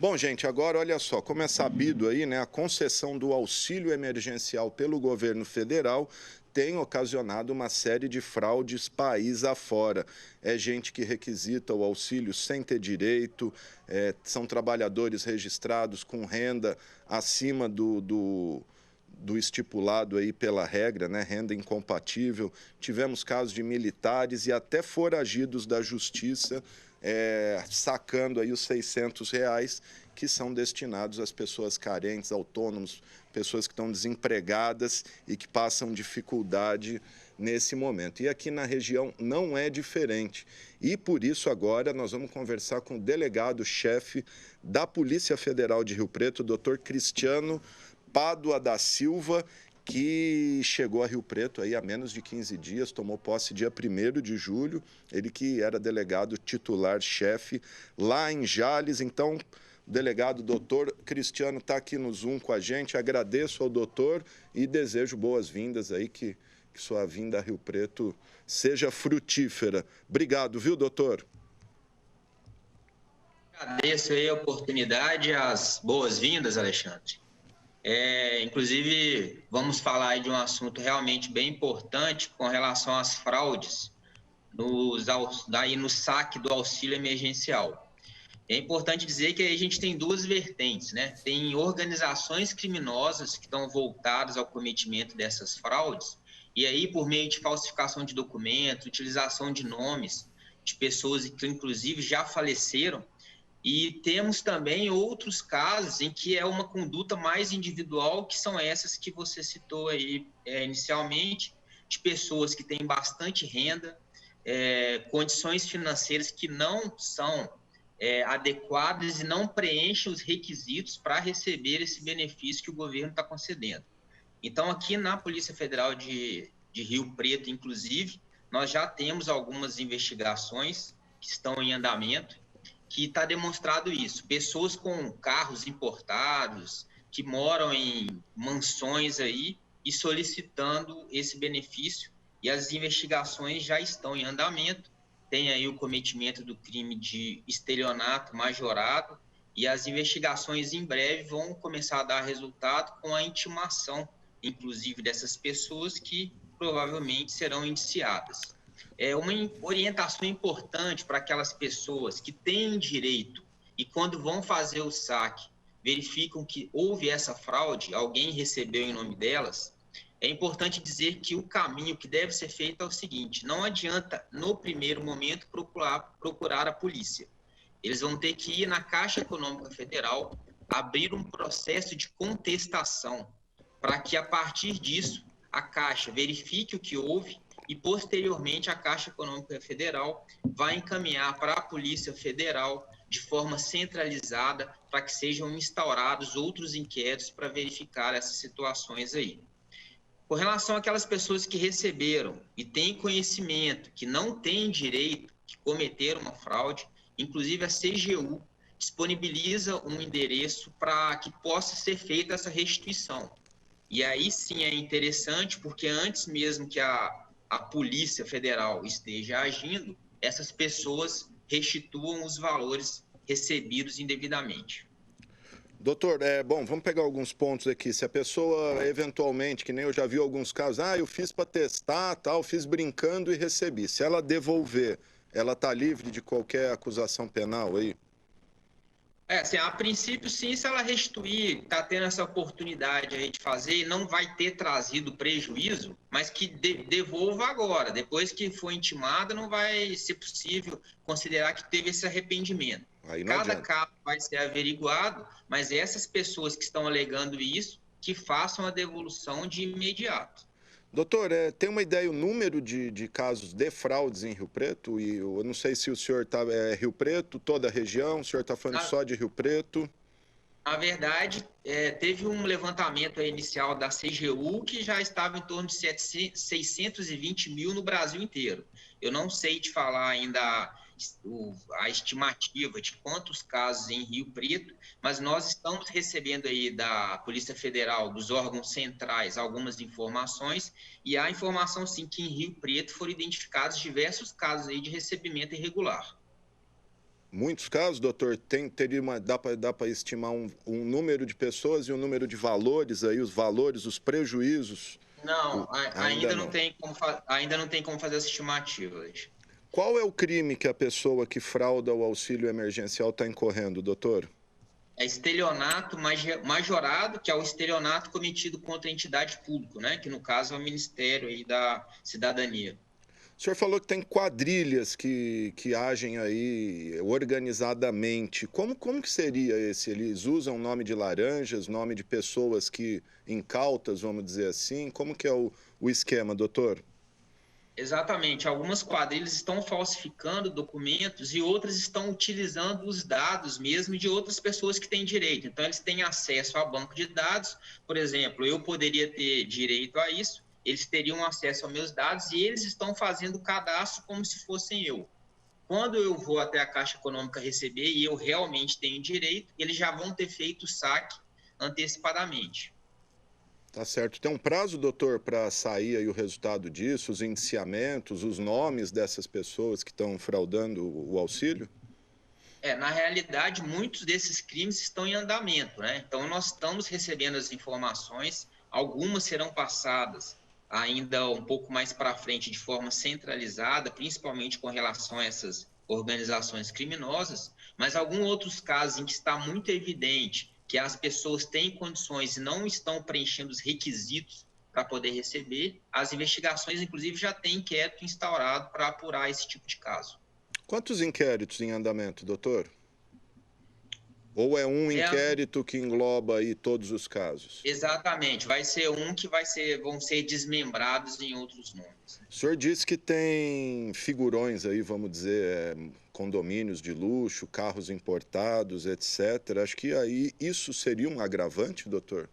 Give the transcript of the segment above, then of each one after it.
Bom, gente, agora olha só, como é sabido aí, né, a concessão do auxílio emergencial pelo governo federal tem ocasionado uma série de fraudes país afora. É gente que requisita o auxílio sem ter direito, são trabalhadores registrados com renda acima do estipulado aí pela regra, né, renda incompatível. Tivemos casos de militares e até foragidos da justiça sacando aí os R$ 600 que são destinados às pessoas carentes, autônomos, pessoas que estão desempregadas e que passam dificuldade nesse momento. E aqui na região não é diferente. E por isso agora nós vamos conversar com o delegado-chefe da Polícia Federal de Rio Preto, doutor Cristiano Pádua da Silva, que chegou a Rio Preto aí há menos de 15 dias, tomou posse dia 1º de julho, ele que era delegado titular-chefe lá em Jales. Então, o delegado doutor Cristiano está aqui no Zoom com a gente. Agradeço ao doutor e desejo boas-vindas aí, que sua vinda a Rio Preto seja frutífera. Obrigado, viu, doutor? Agradeço aí a oportunidade, as boas-vindas, Alexandre. Inclusive, vamos falar aí de um assunto realmente bem importante com relação às fraudes no saque do auxílio emergencial. É importante dizer que aí a gente tem duas vertentes, né? Tem organizações criminosas que estão voltadas ao cometimento dessas fraudes, e aí, por meio de falsificação de documentos, utilização de nomes de pessoas que, inclusive, já faleceram. E temos também outros casos em que é uma conduta mais individual, que são essas que você citou aí inicialmente, de pessoas que têm bastante renda, condições financeiras que não são adequadas e não preenchem os requisitos para receber esse benefício que o governo está concedendo. Então, aqui na Polícia Federal de Rio Preto, inclusive, nós já temos algumas investigações que estão em andamento, que está demonstrado isso. Pessoas com carros importados, que moram em mansões aí e solicitando esse benefício, e as investigações já estão em andamento. Tem aí o cometimento do crime de estelionato majorado, e as investigações em breve vão começar a dar resultado com a intimação, inclusive, dessas pessoas que provavelmente serão indiciadas. É uma orientação importante para aquelas pessoas que têm direito e, quando vão fazer o saque, verificam que houve essa fraude, alguém recebeu em nome delas. É importante dizer que o caminho que deve ser feito é o seguinte: não adianta, no primeiro momento, procurar a polícia. Eles vão ter que ir na Caixa Econômica Federal, abrir um processo de contestação, para que, a partir disso, a Caixa verifique o que houve e, posteriormente, a Caixa Econômica Federal vai encaminhar para a Polícia Federal de forma centralizada, para que sejam instaurados outros inquéritos para verificar essas situações aí. Com relação àquelas pessoas que receberam e têm conhecimento, que não têm direito, que cometeram uma fraude, inclusive a CGU disponibiliza um endereço para que possa ser feita essa restituição. E aí sim é interessante, porque antes mesmo que a Polícia Federal esteja agindo, essas pessoas restituam os valores recebidos indevidamente. Doutor, bom, vamos pegar alguns pontos aqui. Se a pessoa, eventualmente, que nem eu já vi alguns casos, eu fiz para testar, tal, fiz brincando e recebi. Se ela devolver, ela está livre de qualquer acusação penal aí? Assim, a princípio, sim, se ela restituir, está tendo essa oportunidade aí de fazer e não vai ter trazido prejuízo, mas que devolva agora. Depois que for intimada, não vai ser possível considerar que teve esse arrependimento. Cada caso vai ser averiguado, mas essas pessoas que estão alegando isso, que façam a devolução de imediato. Doutor, tem uma ideia o número de casos de fraudes em Rio Preto? E eu não sei se o senhor está Rio Preto, toda a região, o senhor está falando só de Rio Preto? Na verdade, teve um levantamento inicial da CGU que já estava em torno de 620 mil no Brasil inteiro. Eu não sei te falar ainda a estimativa de quantos casos em Rio Preto, mas nós estamos recebendo aí da Polícia Federal, dos órgãos centrais, algumas informações, e há informação sim que em Rio Preto foram identificados diversos casos aí de recebimento irregular. Muitos casos, doutor, dá para estimar um número de pessoas e um número de valores aí, os valores, os prejuízos? Não, Ainda não. Ainda não tem como fazer essa estimativa. Qual é o crime que a pessoa que frauda o auxílio emergencial está incorrendo, doutor? É estelionato majorado, que é o estelionato cometido contra a entidade pública, né? Que no caso é o Ministério aí da Cidadania. O senhor falou que tem quadrilhas que agem aí organizadamente. Como que seria esse? Eles usam nome de laranjas, nome de pessoas que incautas, vamos dizer assim? Como que é o esquema, doutor? Exatamente. Algumas quadrilhas estão falsificando documentos e outras estão utilizando os dados mesmo de outras pessoas que têm direito. Então, eles têm acesso ao banco de dados. Por exemplo, eu poderia ter direito a isso, eles teriam acesso aos meus dados e eles estão fazendo o cadastro como se fossem eu. Quando eu vou até a Caixa Econômica receber e eu realmente tenho direito, eles já vão ter feito o saque antecipadamente. Tá certo. Tem um prazo, doutor, para sair aí o resultado disso, os indiciamentos, os nomes dessas pessoas que estão fraudando o auxílio? Na realidade, muitos desses crimes estão em andamento, né? Então, nós estamos recebendo as informações, algumas serão passadas ainda um pouco mais para frente de forma centralizada, principalmente com relação a essas organizações criminosas, mas alguns outros casos em que está muito evidente que as pessoas têm condições e não estão preenchendo os requisitos para poder receber, as investigações, inclusive, já têm inquérito instaurado para apurar esse tipo de caso. Quantos inquéritos em andamento, doutor? Ou é um É, inquérito que engloba aí todos os casos? Exatamente, vão ser desmembrados em outros nomes. O senhor disse que tem figurões aí, vamos dizer, condomínios de luxo, carros importados, etc. Acho que aí isso seria um agravante, doutor?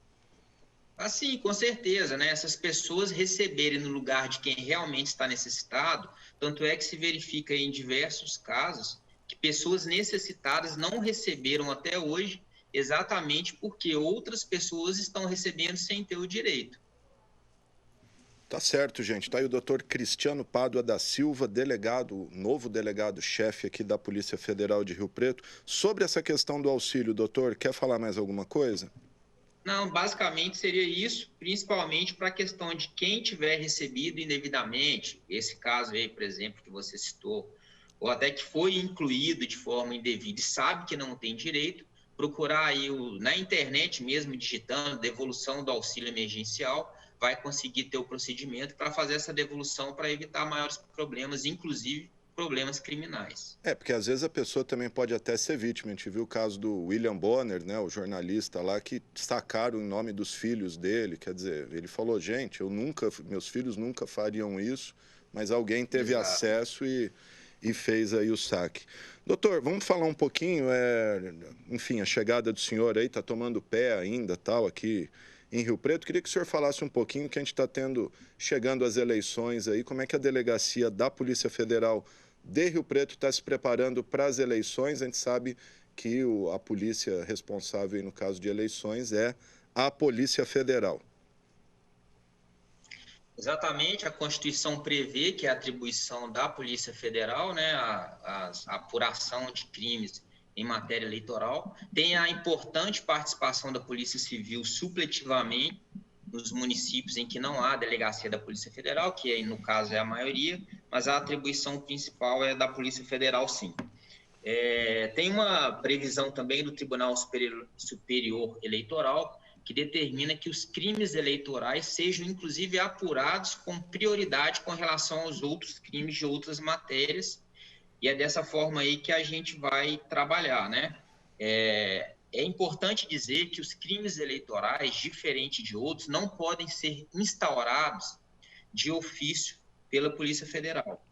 Assim, com certeza, né? Essas pessoas receberem no lugar de quem realmente está necessitado, tanto é que se verifica em diversos casos que pessoas necessitadas não receberam até hoje, exatamente porque outras pessoas estão recebendo sem ter o direito. Tá certo, gente. Tá aí o doutor Cristiano Pádua da Silva, delegado, novo delegado-chefe aqui da Polícia Federal de Rio Preto. Sobre essa questão do auxílio, doutor, quer falar mais alguma coisa? Não, basicamente seria isso, principalmente para a questão de quem tiver recebido indevidamente, esse caso aí, por exemplo, que você citou, ou até que foi incluído de forma indevida e sabe que não tem direito, procurar aí na internet mesmo, digitando devolução do auxílio emergencial, vai conseguir ter o procedimento para fazer essa devolução para evitar maiores problemas, inclusive problemas criminais. Porque às vezes a pessoa também pode até ser vítima. A gente viu o caso do William Bonner, né, o jornalista lá, que sacaram em nome dos filhos dele. Quer dizer, ele falou, gente, meus filhos nunca fariam isso, mas alguém teve Exato. acesso e fez aí o saque. Doutor, vamos falar um pouquinho, enfim, a chegada do senhor aí está tomando pé ainda, tal, aqui em Rio Preto. Queria que o senhor falasse um pouquinho que a gente está chegando às eleições aí, como é que a delegacia da Polícia Federal de Rio Preto está se preparando para as eleições. A gente sabe que a polícia responsável no caso de eleições é a Polícia Federal. Exatamente, a Constituição prevê que é a atribuição da Polícia Federal, né, a apuração de crimes em matéria eleitoral, tem a importante participação da Polícia Civil supletivamente nos municípios em que não há delegacia da Polícia Federal, que no caso é a maioria, mas a atribuição principal é da Polícia Federal, sim. Tem uma previsão também do Tribunal Superior Eleitoral que determina que os crimes eleitorais sejam, inclusive, apurados com prioridade com relação aos outros crimes de outras matérias, e é dessa forma aí que a gente vai trabalhar, né? É importante dizer que os crimes eleitorais, diferente de outros, não podem ser instaurados de ofício pela Polícia Federal.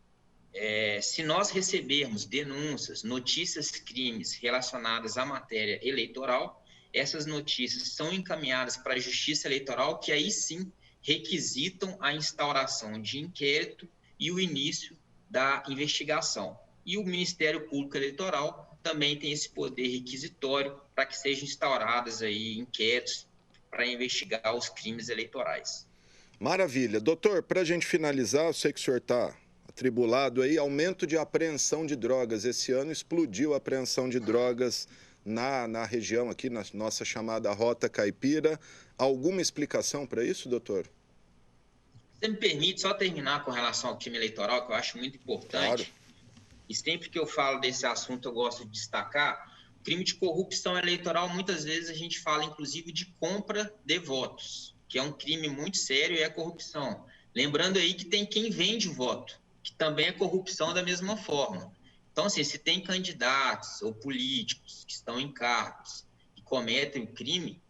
Se nós recebermos denúncias, notícias, crimes relacionadas à matéria eleitoral, essas notícias são encaminhadas para a Justiça Eleitoral, que aí sim requisitam a instauração de inquérito e o início da investigação. E o Ministério Público Eleitoral também tem esse poder requisitório para que sejam instauradas aí inquéritos para investigar os crimes eleitorais. Maravilha. Doutor, para a gente finalizar, eu sei que o senhor está atribulado aí, aumento de apreensão de drogas. Esse ano explodiu a apreensão de drogas na região aqui, na nossa chamada Rota Caipira. Alguma explicação para isso, doutor? Você me permite só terminar com relação ao crime eleitoral, que eu acho muito importante. Claro. E sempre que eu falo desse assunto, eu gosto de destacar. O crime de corrupção eleitoral, muitas vezes a gente fala, inclusive, de compra de votos, que é um crime muito sério e é corrupção. Lembrando aí que tem quem vende voto, que também é corrupção da mesma forma. Então, assim, se tem candidatos ou políticos que estão em cargos e cometem o crime,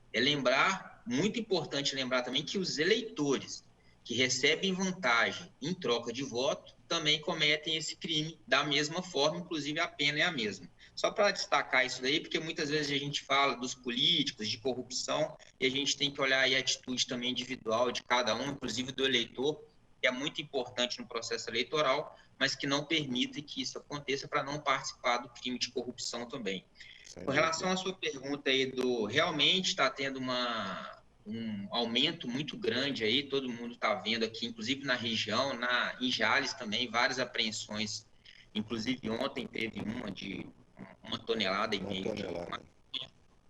muito importante lembrar também que os eleitores que recebem vantagem em troca de voto também cometem esse crime da mesma forma, inclusive a pena é a mesma. Só para destacar isso daí, porque muitas vezes a gente fala dos políticos, de corrupção, e a gente tem que olhar aí a atitude também individual de cada um, inclusive do eleitor, que é muito importante no processo eleitoral, mas que não permite que isso aconteça para não participar do crime de corrupção também. Com relação à sua pergunta aí realmente está tendo um aumento muito grande aí, todo mundo está vendo aqui, inclusive na região, em Jales também, várias apreensões, inclusive ontem teve uma de 1,5 tonelada de maconha.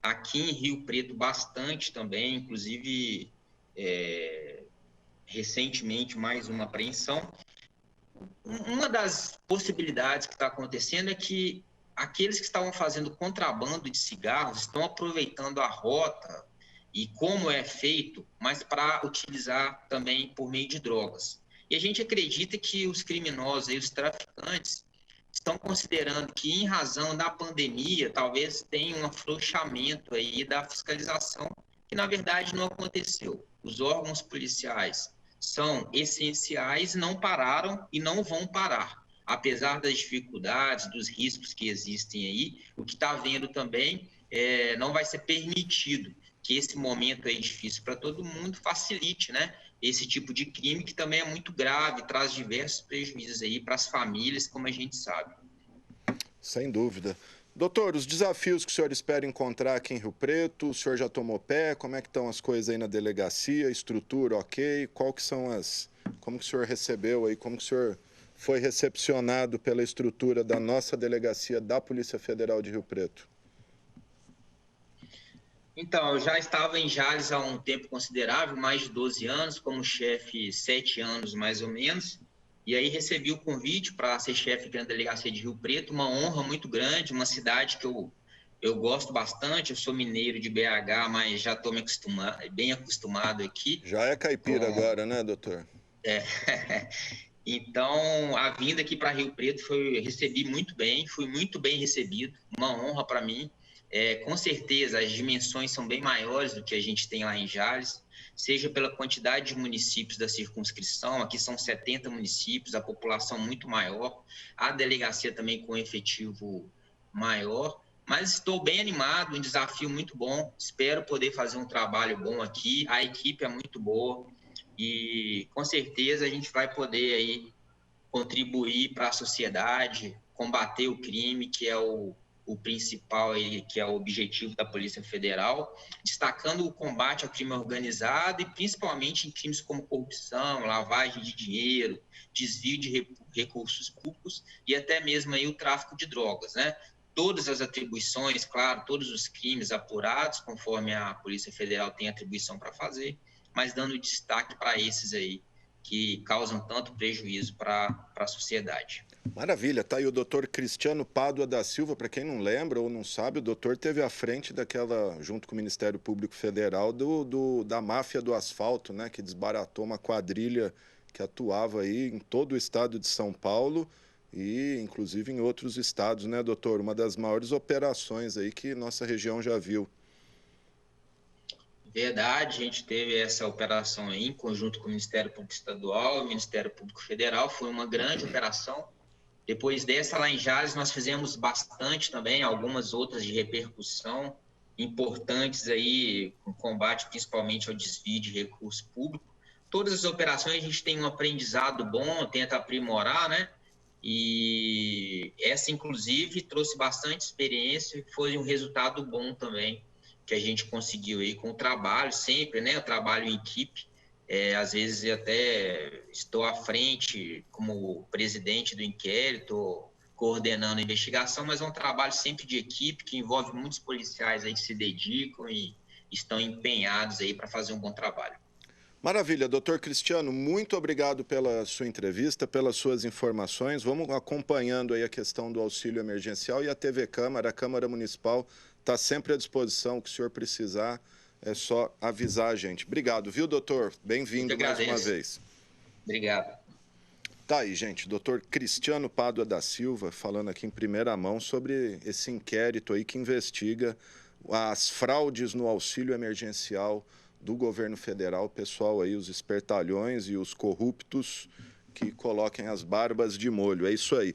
Aqui em Rio Preto bastante também, inclusive recentemente mais uma apreensão. Uma das possibilidades que está acontecendo é que aqueles que estavam fazendo contrabando de cigarros estão aproveitando a rota e como é feito, mas para utilizar também por meio de drogas. E a gente acredita que os criminosos e os traficantes estão considerando que, em razão da pandemia, talvez tenha um afrouxamento aí da fiscalização, que na verdade não aconteceu. Os órgãos policiais são essenciais, não pararam e não vão parar. Apesar das dificuldades, dos riscos que existem aí, o que está havendo também não vai ser permitido que esse momento aí difícil para todo mundo facilite, né, esse tipo de crime que também é muito grave, traz diversos prejuízos aí para as famílias, como a gente sabe. Sem dúvida. Doutor, os desafios que o senhor espera encontrar aqui em Rio Preto, o senhor já tomou pé? Como é que estão as coisas aí na delegacia? Estrutura ok? Como que o senhor recebeu aí? Como que o senhor foi recepcionado pela estrutura da nossa delegacia da Polícia Federal de Rio Preto? Então, eu já estava em Jales há um tempo considerável, mais de 12 anos, como chefe 7 anos mais ou menos, e aí recebi o convite para ser chefe aqui na delegacia de Rio Preto, uma honra muito grande, uma cidade que eu gosto bastante, eu sou mineiro de BH, mas já estou bem acostumado aqui. Já é caipira agora, né, doutor? Então, a vinda aqui para Rio Preto recebi muito bem, fui muito bem recebido, uma honra para mim. Com certeza, as dimensões são bem maiores do que a gente tem lá em Jales, seja pela quantidade de municípios da circunscrição, aqui são 70 municípios, a população muito maior, a delegacia também com efetivo maior, mas estou bem animado, um desafio muito bom, espero poder fazer um trabalho bom aqui, a equipe é muito boa e com certeza a gente vai poder aí contribuir para a sociedade, combater o crime, que é o principal, aí, que é o objetivo da Polícia Federal, destacando o combate ao crime organizado e principalmente em crimes como corrupção, lavagem de dinheiro, desvio de recursos públicos e até mesmo aí o tráfico de drogas, né? Todas as atribuições, claro, todos os crimes apurados, conforme a Polícia Federal tem atribuição para fazer, mas dando destaque para esses aí, que causam tanto prejuízo para a sociedade. Maravilha, tá aí o doutor Cristiano Pádua da Silva, para quem não lembra ou não sabe, o doutor teve à frente daquela, junto com o Ministério Público Federal, da máfia do asfalto, né, que desbaratou uma quadrilha que atuava aí em todo o estado de São Paulo e inclusive em outros estados, né, doutor? Uma das maiores operações aí que nossa região já viu. Verdade, a gente teve essa operação aí em conjunto com o Ministério Público Estadual e o Ministério Público Federal, foi uma grande operação. Depois dessa, lá em Jales, nós fizemos bastante também, algumas outras de repercussão importantes aí, com combate principalmente ao desvio de recurso público. Todas as operações a gente tem um aprendizado bom, tenta aprimorar, né? E essa, inclusive, trouxe bastante experiência e foi um resultado bom também, que a gente conseguiu aí com o trabalho sempre, né? O trabalho em equipe, Às vezes eu até estou à frente como presidente do inquérito, coordenando a investigação, mas é um trabalho sempre de equipe que envolve muitos policiais aí que se dedicam e estão empenhados aí para fazer um bom trabalho. Maravilha, doutor Cristiano, muito obrigado pela sua entrevista, pelas suas informações. Vamos acompanhando aí a questão do auxílio emergencial e a TV Câmara, a Câmara Municipal está sempre à disposição, o que o senhor precisar, é só avisar a gente. Obrigado, viu, doutor? Bem-vindo mais uma vez. Obrigado. Tá aí, gente, doutor Cristiano Pádua da Silva falando aqui em primeira mão sobre esse inquérito aí que investiga as fraudes no auxílio emergencial do governo federal, pessoal aí, os espertalhões e os corruptos que coloquem as barbas de molho. É isso aí.